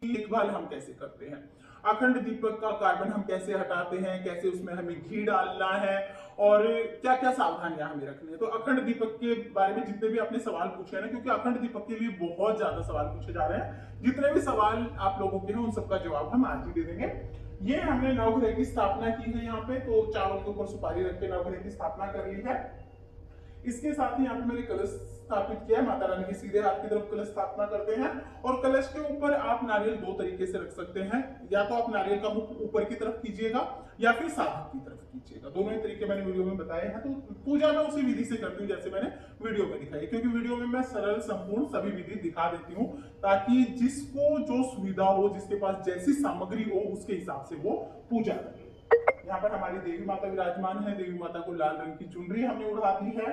देखभाल हम कैसे करते हैं, अखंड दीपक का कार्बन हम कैसे हटाते हैं, कैसे उसमें हमें घी डालना है और क्या क्या सावधानियां हमें रखनी है। तो अखंड दीपक के बारे में जितने भी आपने सवाल पूछे हैं ना, क्योंकि अखंड दीपक के लिए बहुत ज्यादा सवाल पूछे जा रहे हैं, जितने भी सवाल आप लोगों के हैं उन सबका जवाब हम आज ही दे देंगे। ये हमने नवग्रह की स्थापना की है यहाँ पे, तो चावल के ऊपर सुपारी रख के नवग्रह की स्थापना कर ली है। इसके साथ ही यहाँ पे मैंने कलश स्थापित किया है, माता रानी के सीधे हाथ की तरफ कलश स्थापना करते हैं। और कलश के ऊपर आप नारियल दो तरीके से रख सकते हैं, या तो आप नारियल का मुख ऊपर की तरफ कीजिएगा या फिर साधक की तरफ कीजिएगा। दोनों ही तरीके मैंने वीडियो में बताए हैं। तो पूजा मैं उसी विधि से करती हूँ जैसे मैंने वीडियो में दिखाई, क्योंकि वीडियो में मैं सरल संपूर्ण सभी विधि दिखा देती हूँ, ताकि जिसको जो सुविधा हो, जिसके पास जैसी सामग्री हो, उसके हिसाब से वो पूजा करे। यहाँ पर हमारी देवी माता विराजमान है। देवी माता को लाल रंग की चुनरी हमने उड़ा दी है।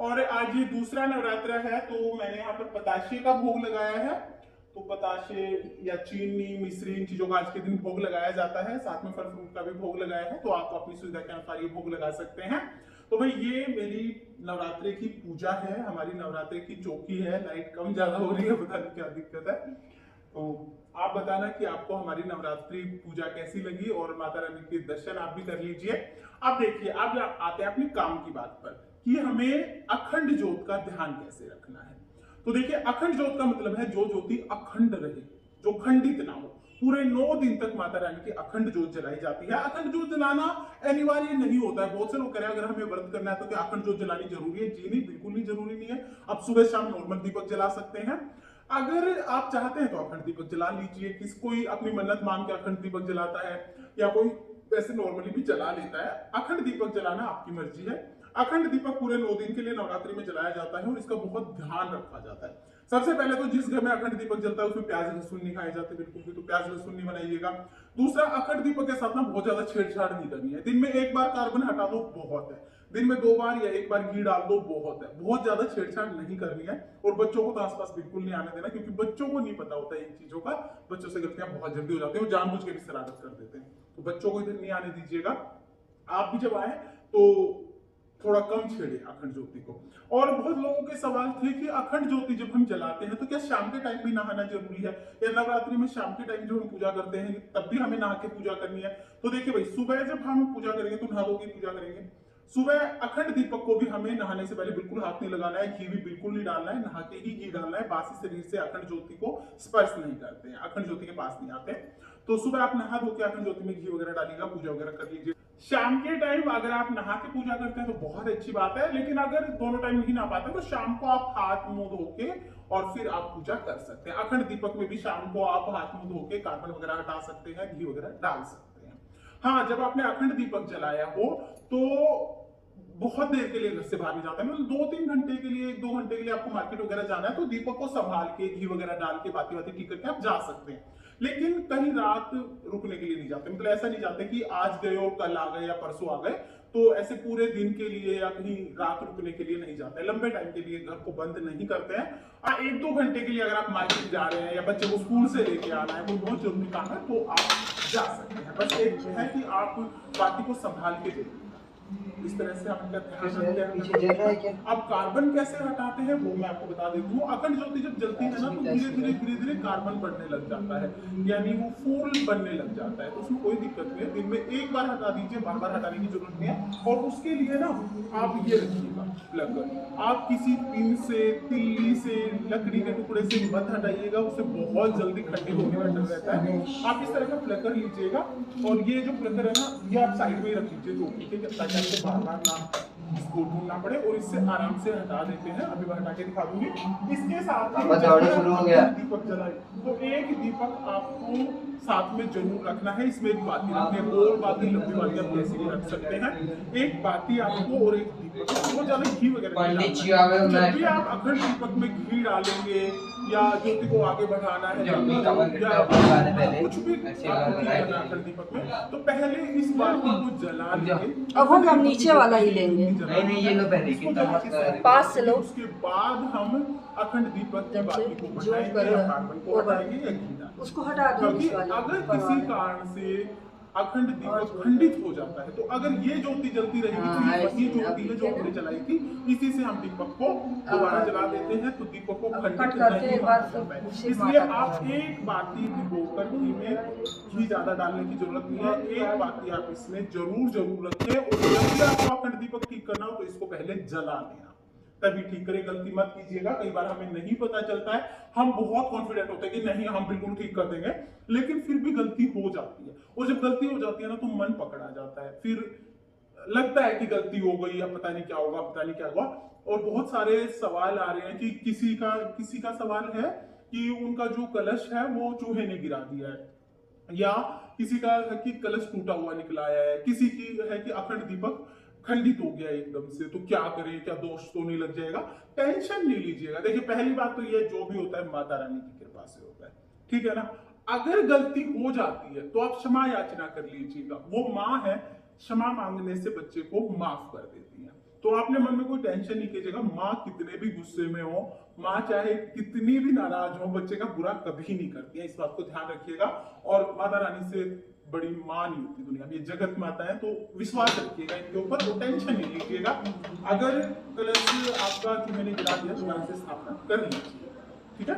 और आज ये दूसरा नवरात्र है, तो मैंने यहाँ पर बताशे का भोग लगाया है। तो बताशे या चीनी, मिश्री, इन चीजों का आज के दिन भोग लगाया जाता है। साथ में फल फ्रूट का भी भोग लगाया है, तो आप अपनी सुविधा के अनुसार ये भोग लगा सकते हैं। तो भाई ये मेरी नवरात्रि की पूजा है, हमारी नवरात्रि की चौकी है। लाइट कम ज्यादा हो रही है, पता नहीं क्या दिक्कत है। तो आप बताना कि आपको हमारी नवरात्रि पूजा कैसी लगी, और माता रानी के दर्शन आप भी कर लीजिए। अब देखिए, अब आते हैं अपने काम की बात पर कि हमें अखंड ज्योत का ध्यान कैसे रखना है। तो देखिए, अखंड ज्योत का मतलब है जो ज्योति अखंड रहे, जो खंडित ना हो। पूरे 9 दिन तक माता रानी की अखंड ज्योत जलाई जाती है। अखंड ज्योत जलाना अनिवार्य नहीं होता है। बहुत से लोग कह रहे हैं अगर हमें व्रत करना है तो क्या अखंड ज्योत जलानी जरूरी है? जी नहीं, बिल्कुल नहीं जरूरी नहीं है। आप सुबह शाम नॉर्मल दीपक जला सकते हैं। अगर आप चाहते हैं तो अखंड दीपक जला लीजिए। कोई अपनी मन्नत मांग के अखंड दीपक जलाता है, या कोई वैसे नॉर्मली भी जला लेता है। अखंड दीपक जलाना आपकी मर्जी है। अखंड दीपक पूरे 9 दिन के लिए नवरात्रि में जलाया जाता है और इसका बहुत ध्यान रखा जाता है। सबसे पहले तो जिस घर में अखंड दीपक जलता है उसमें प्याज लहसुन नहीं खाए जाते बिल्कुल भी, तो प्याज लहसुन नहीं बनाइएगा। दूसरा, अखंड दीपक के साथ ना बहुत ज्यादा छेड़छाड़ नहीं करनी है। दिन में एक बार कार्बन हटा दो बहुत है, दिन में 2 बार या 1 बार घी डाल दो बहुत है। बहुत ज्यादा छेड़छाड़ नहीं करनी है। और बच्चों को तो आसपास बिल्कुल नहीं आने देना, क्योंकि बच्चों को नहीं पता होता है इन चीजों का। बच्चों से गलतियां बहुत जल्दी हो जाती है, वो जानबूझ के भी शरारत कर देते हैं। तो बच्चों को इधर नहीं आने दीजिएगा। आप भी जब आए तो थोड़ा कम छेड़े अखंड ज्योति को। और बहुत लोगों के सवाल थे कि अखंड ज्योति जब हम जलाते हैं तो क्या शाम के टाइम भी नहाना जरूरी है, या नवरात्रि में शाम के टाइम जो हम पूजा करते हैं तब भी हमें नहा के पूजा करनी है? तो देखिए भाई, सुबह जब हम पूजा करेंगे तो नहा धो के पूजा करेंगे। सुबह अखंड दीपक को भी हमें नहाने से पहले बिल्कुल हाथ नहीं लगाना है, घी भी बिल्कुल नहीं डालना है। नहा के ही घी डालना है। बासी शरीर से अखंड ज्योति को स्पर्श नहीं करते हैं, अखंड ज्योति के पास नहीं आते। तो सुबह आप नहा धो के अखंड ज्योति में घी वगैरह डालिएगा, पूजा वगैरह कर लीजिए। शाम के टाइम अगर आप नहा के पूजा करते हैं तो बहुत अच्छी बात है, लेकिन अगर दोनों टाइम नहीं नहा पाते तो शाम को आप हाथ मुंह धो के और फिर आप पूजा कर सकते हैं। अखंड दीपक में भी शाम को आप हाथ मुंह धो के कार्बन वगैरह हटा सकते हैं, घी वगैरह डाल सकते हैं। हाँ, जब आपने अखंड दीपक जलाया हो तो बहुत देर के लिए घर से बाहर नहीं जाता है, मतलब 2-3 घंटे के लिए, 1-2 घंटे के लिए आपको मार्केट वगैरह जाना है तो दीपक को संभाल के घी वगैरह डाल के बाती बाती ठीक करके आप जा सकते हैं। लेकिन कहीं रात रुकने के लिए नहीं जाते, मतलब ऐसा नहीं जाते कि आज गए और कल आ गए या परसों आ गए। तो ऐसे पूरे दिन के लिए या कहीं रात रुकने के लिए नहीं जाते, लंबे टाइम के लिए घर को बंद नहीं करते हैं। 1-2 घंटे के लिए अगर आप मार्केट जा रहे हैं या बच्चे को स्कूल से लेके आना है, कोई बहुत जरूरी काम है, तो आप जा सकते हैं। बस एक है कि आप बाती को संभाल के देखिए, इस तरह से आप इनका ध्यान रखते हैं। अब कार्बन कैसे हटाते हैं वो मैं आपको बता देती हूँ। अखंड ज्योति जब जलती है ना तो धीरे धीरे कार्बन बढ़ने लग जाता है, यानी वो फूल बनने लग जाता है। तो उसमें कोई दिक्कत नहीं है, दिन में एक बार हटा दीजिए, बार बार हटाने की जरूरत नहीं है। और उसके लिए ना आप ये रखिएगा प्लग, आप किसी पिन से, तिल्ली से, लकड़ी के टुकड़े से मत हटाइएगा, उससे बहुत जल्दी खंडित होने का डर रहता है। आप इस तरह का प्लगर लीजिएगा, और ये जो प्लगर है ना ये आप साइड में ही रख लीजिए टोपी के, ताकि आपको बार बार ना इसको ढूंढना पड़े, और इससे आराम से हटा देते हैं। अभी मैं हटा के दिखा दूंगी। इसके साथ दीपक जलाए तो एक दीपक आपको साथ में जरूर रखना है। इसमें एक बाती रखनी है, गोल बाती, लंबी बाती आप कैसे भी रख सकते हैं। एक बाती आपको और एक दीपक, बहुत ज्यादा घी वगैरह जब भी आप अखंड दीपक में घी डालेंगे या ज्योति को आगे बढ़ाना है या कुछ भी अखंड दीपक में, तो पहले इस बाती को जला लेंगे। अब हम नीचे वाला ही लेंगे, नहीं ये लो पहले पास से लो। उसके बाद हम अखंड दीपक की बाती को बढ़ाएंगे या कार्बन को हटाएंगे या घी डालेंगे। उसको हटा दो। क्योंकि अगर किसी कारण से अखंड दीपक खंडित हो जाता है। तो अगर ये ज्योति जलती रहेगी तो ये वही ज्योति है जो हमने जलाई थी, इसी से हम दीपक को दोबारा जला देते हैं तो दीपक को खंडित नहीं माना जाता है। इसलिए आप एक बाती भिगोकर घी में घी ज्यादा डालने की जरूरत नहीं है, एक बाती आप इसमें जरूर रखें। और जब भी आपको अखंड दीपक ठीक करना हो तो इसको पहले जला लेना, तभी ठीक करें। गलती मत कीजिएगा, कई बार हमें नहीं पता चलता है, हम बहुत कॉन्फिडेंट होते हैं कि नहीं हम बिल्कुल ठीक कर देंगे, लेकिन फिर भी गलती हो जाती है। और जब गलती हो जाती है ना तो मन पकड़ा जाता है, फिर लगता है कि गलती हो गई, अब पता नहीं क्या होगा, पता नहीं क्या हुआ। और बहुत सारे सवाल आ रहे हैं कि किसी का सवाल है कि उनका जो कलश है वो चूहे ने गिरा दिया है, या किसी का है कि कलश टूटा हुआ निकला है, किसी की है कि अखंड दीपक खंडित हो गया एकदम से, तो क्या करें, क्या दोष तो नहीं लग जाएगा। टेंशन नहीं लीजिएगा। देखिए पहली बात तो ये जो भी होता है माता रानी की कृपा से होता है, ठीक है ना। अगर गलती हो जाती है तो आप क्षमा याचना कर लीजिएगा, वो माँ है, क्षमा मांगने से बच्चे को माफ कर देती है। तो आपने मन में कोई टेंशन नहीं कीजिएगा, माँ कितने भी गुस्से में हो, माँ चाहे कितनी भी नाराज हो, बच्चे का बुरा कभी नहीं करती है, इस बात को ध्यान रखिएगा। और माता रानी से बड़ी माँ नहीं होती दुनिया में, ये जगत माता है, तो विश्वास रखिएगा इनके ऊपर, तो टेंशन नहीं लीजिएगा। अगर कलश आपका चूहे ने गिरा दिया तो यहाँ से स्थापना कर लीजिए, ठीक है।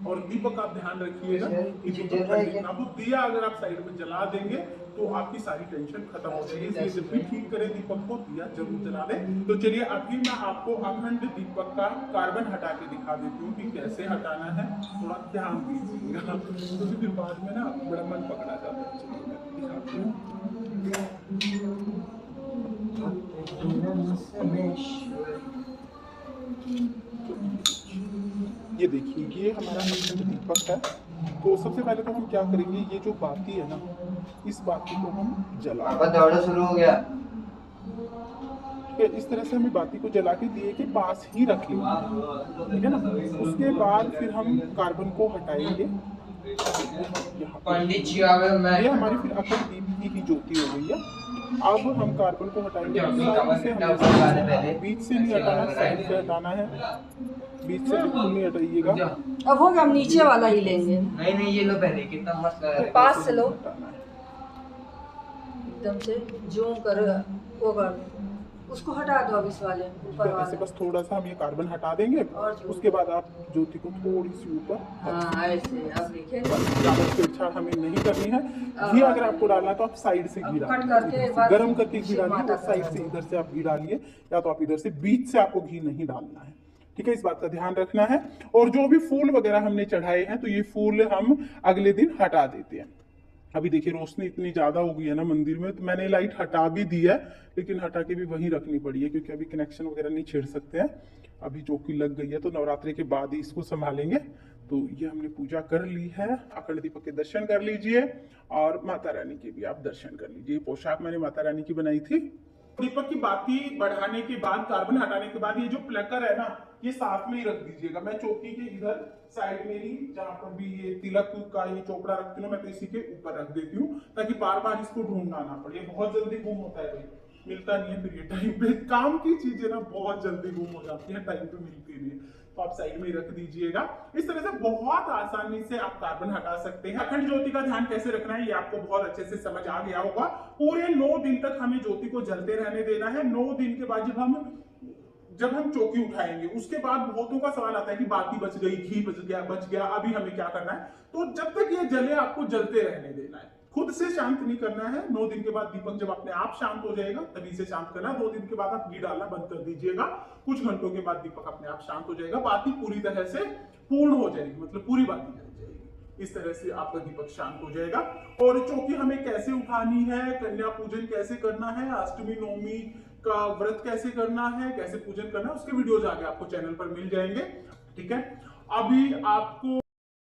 और दीपक आप ध्यान रखिएगा, तो दिया अगर आप साइड में जला देंगे तो आपकी सारी टेंशन खत्म हो जाएगी। इसलिए जब भी ठीक करें दीपक को दिया जरूर जला दें। तो चलिए अभी मैं आपको अखंड दीपक का कार्बन हटा के दिखा देती हूँ कि कैसे हटाना है, थोड़ा ध्यान दीजिएगा, तो फिर बाद में ना बड़ा मन पकड़ा जाता है। चलिए मैं दिखाती हूँ। ये देखिए ये हमारा अखंड दीपक है। तो सबसे पहले तो हम क्या करेंगे, ये जो बाती है ना, इस बाती को हम जला, दौड़ा शुरू हो गया। इस तरह से हमें बाती को जला के दिए के पास ही रख लेंगे, ठीक है ना। उसके बाद फिर हम कार्बन को हटाएंगे। पंडित जी ये हमारी फिर अखंड दीप की ज्योति हो गई है। अब हम कार्बन को हटाएंगे, बीच से नहीं हटाना, साइड से हटाना है, बीच से बिल्कुल नहीं हटाइएगा। अब होगा हम नीचे वाला ही लेंगे। नहीं ये लो पहले कितना मस्त लग रहा है। पास से लो, एकदम से जूम कर वो कर दो, उसको हटा दो। अब इस वाले ऊपर ऐसे वाले बस थोड़ा सा हम ये कार्बन हटा देंगे, उसके बाद आप ज्योति को थोड़ी सी ऊपर, हाँ ऐसे। अब देखिए ज्यादा छेड़छाड़ हमें नहीं करनी है। घी अगर आपको डालना है तो आप साइड से घी कट करके डालिए, गर्म करके घी डालिए, और साइड से इधर से आप घी डालिए, या तो आप इधर से, बीच से आपको घी नहीं डालना है, ठीक है। इस बात का ध्यान रखना है। और जो भी फूल वगैरह हमने चढ़ाए हैं तो ये फूल हम अगले दिन हटा देते हैं। अभी देखिए रोशनी इतनी ज्यादा हो गई है ना मंदिर में, तो मैंने लाइट हटा भी दी है, लेकिन हटा के भी वहीं रखनी पड़ी है क्योंकि अभी कनेक्शन वगैरह नहीं छेड़ सकते हैं। अभी चौकी लग गई है तो नवरात्रि के बाद ही इसको संभालेंगे। तो ये हमने पूजा कर ली है, अखंड दीपक के दर्शन कर लीजिए और माता रानी के भी आप दर्शन कर लीजिए। पोशाक मैंने माता रानी की बनाई थी। दीपक की बाती बढ़ाने के बाद, कार्बन हटाने के बाद, ये जो प्लकर है ना, ये साथ में ही रख दीजिएगा। मैं चौकी के इधर साइड में ही, जहां पर भी ये तिलक का ये चोपड़ा रखती हूँ, मैं तो इसी के ऊपर रख देती हूँ ताकि बार बार इसको ढूंढना ना पड़े। बहुत जल्दी गुम होता है भाई, मिलता नहीं है फिर ये टाइम पे। काम की चीजें ना बहुत जल्दी गुम हो जाती है, टाइम पे मिलती नहीं है। तो आप साइड में ही रख दीजिएगा। इस तरह से बहुत आसानी से आप कार्बन हटा सकते हैं। अखंड ज्योति का ध्यान कैसे रखना है ये आपको बहुत अच्छे से समझ आ गया होगा। पूरे 9 दिन तक हमें ज्योति को जलते रहने देना है। 9 दिन के बाद जब हम चौकी उठाएंगे, उसके बाद बहुतों का सवाल आता है कि बाती बच गई, घी बच गया, अभी हमें क्या करना है। तो जब तक ये जले आपको जलते रहने देना है, खुद से शांत नहीं करना है। 9 दिन के बाद दीपक जब अपने आप शांत हो जाएगा तभी से शांत करना। 2 दिन के बाद आप घी डालना बंद कर दीजिएगा। कुछ घंटों के बाद दीपक अपने आप शांत हो जाएगा, बाती पूरी तरह से पूर्ण हो जाएगी, मतलब पूरी बाती जल जाएगी। इस तरह से आपका दीपक शांत हो जाएगा। और चौकी हमें कैसे उठानी है, कन्या पूजन कैसे करना है, अष्टमी नवमी का व्रत कैसे करना है, कैसे पूजन करना है, उसके वीडियोज आगे आपको चैनल पर मिल जाएंगे, ठीक है। अभी आपको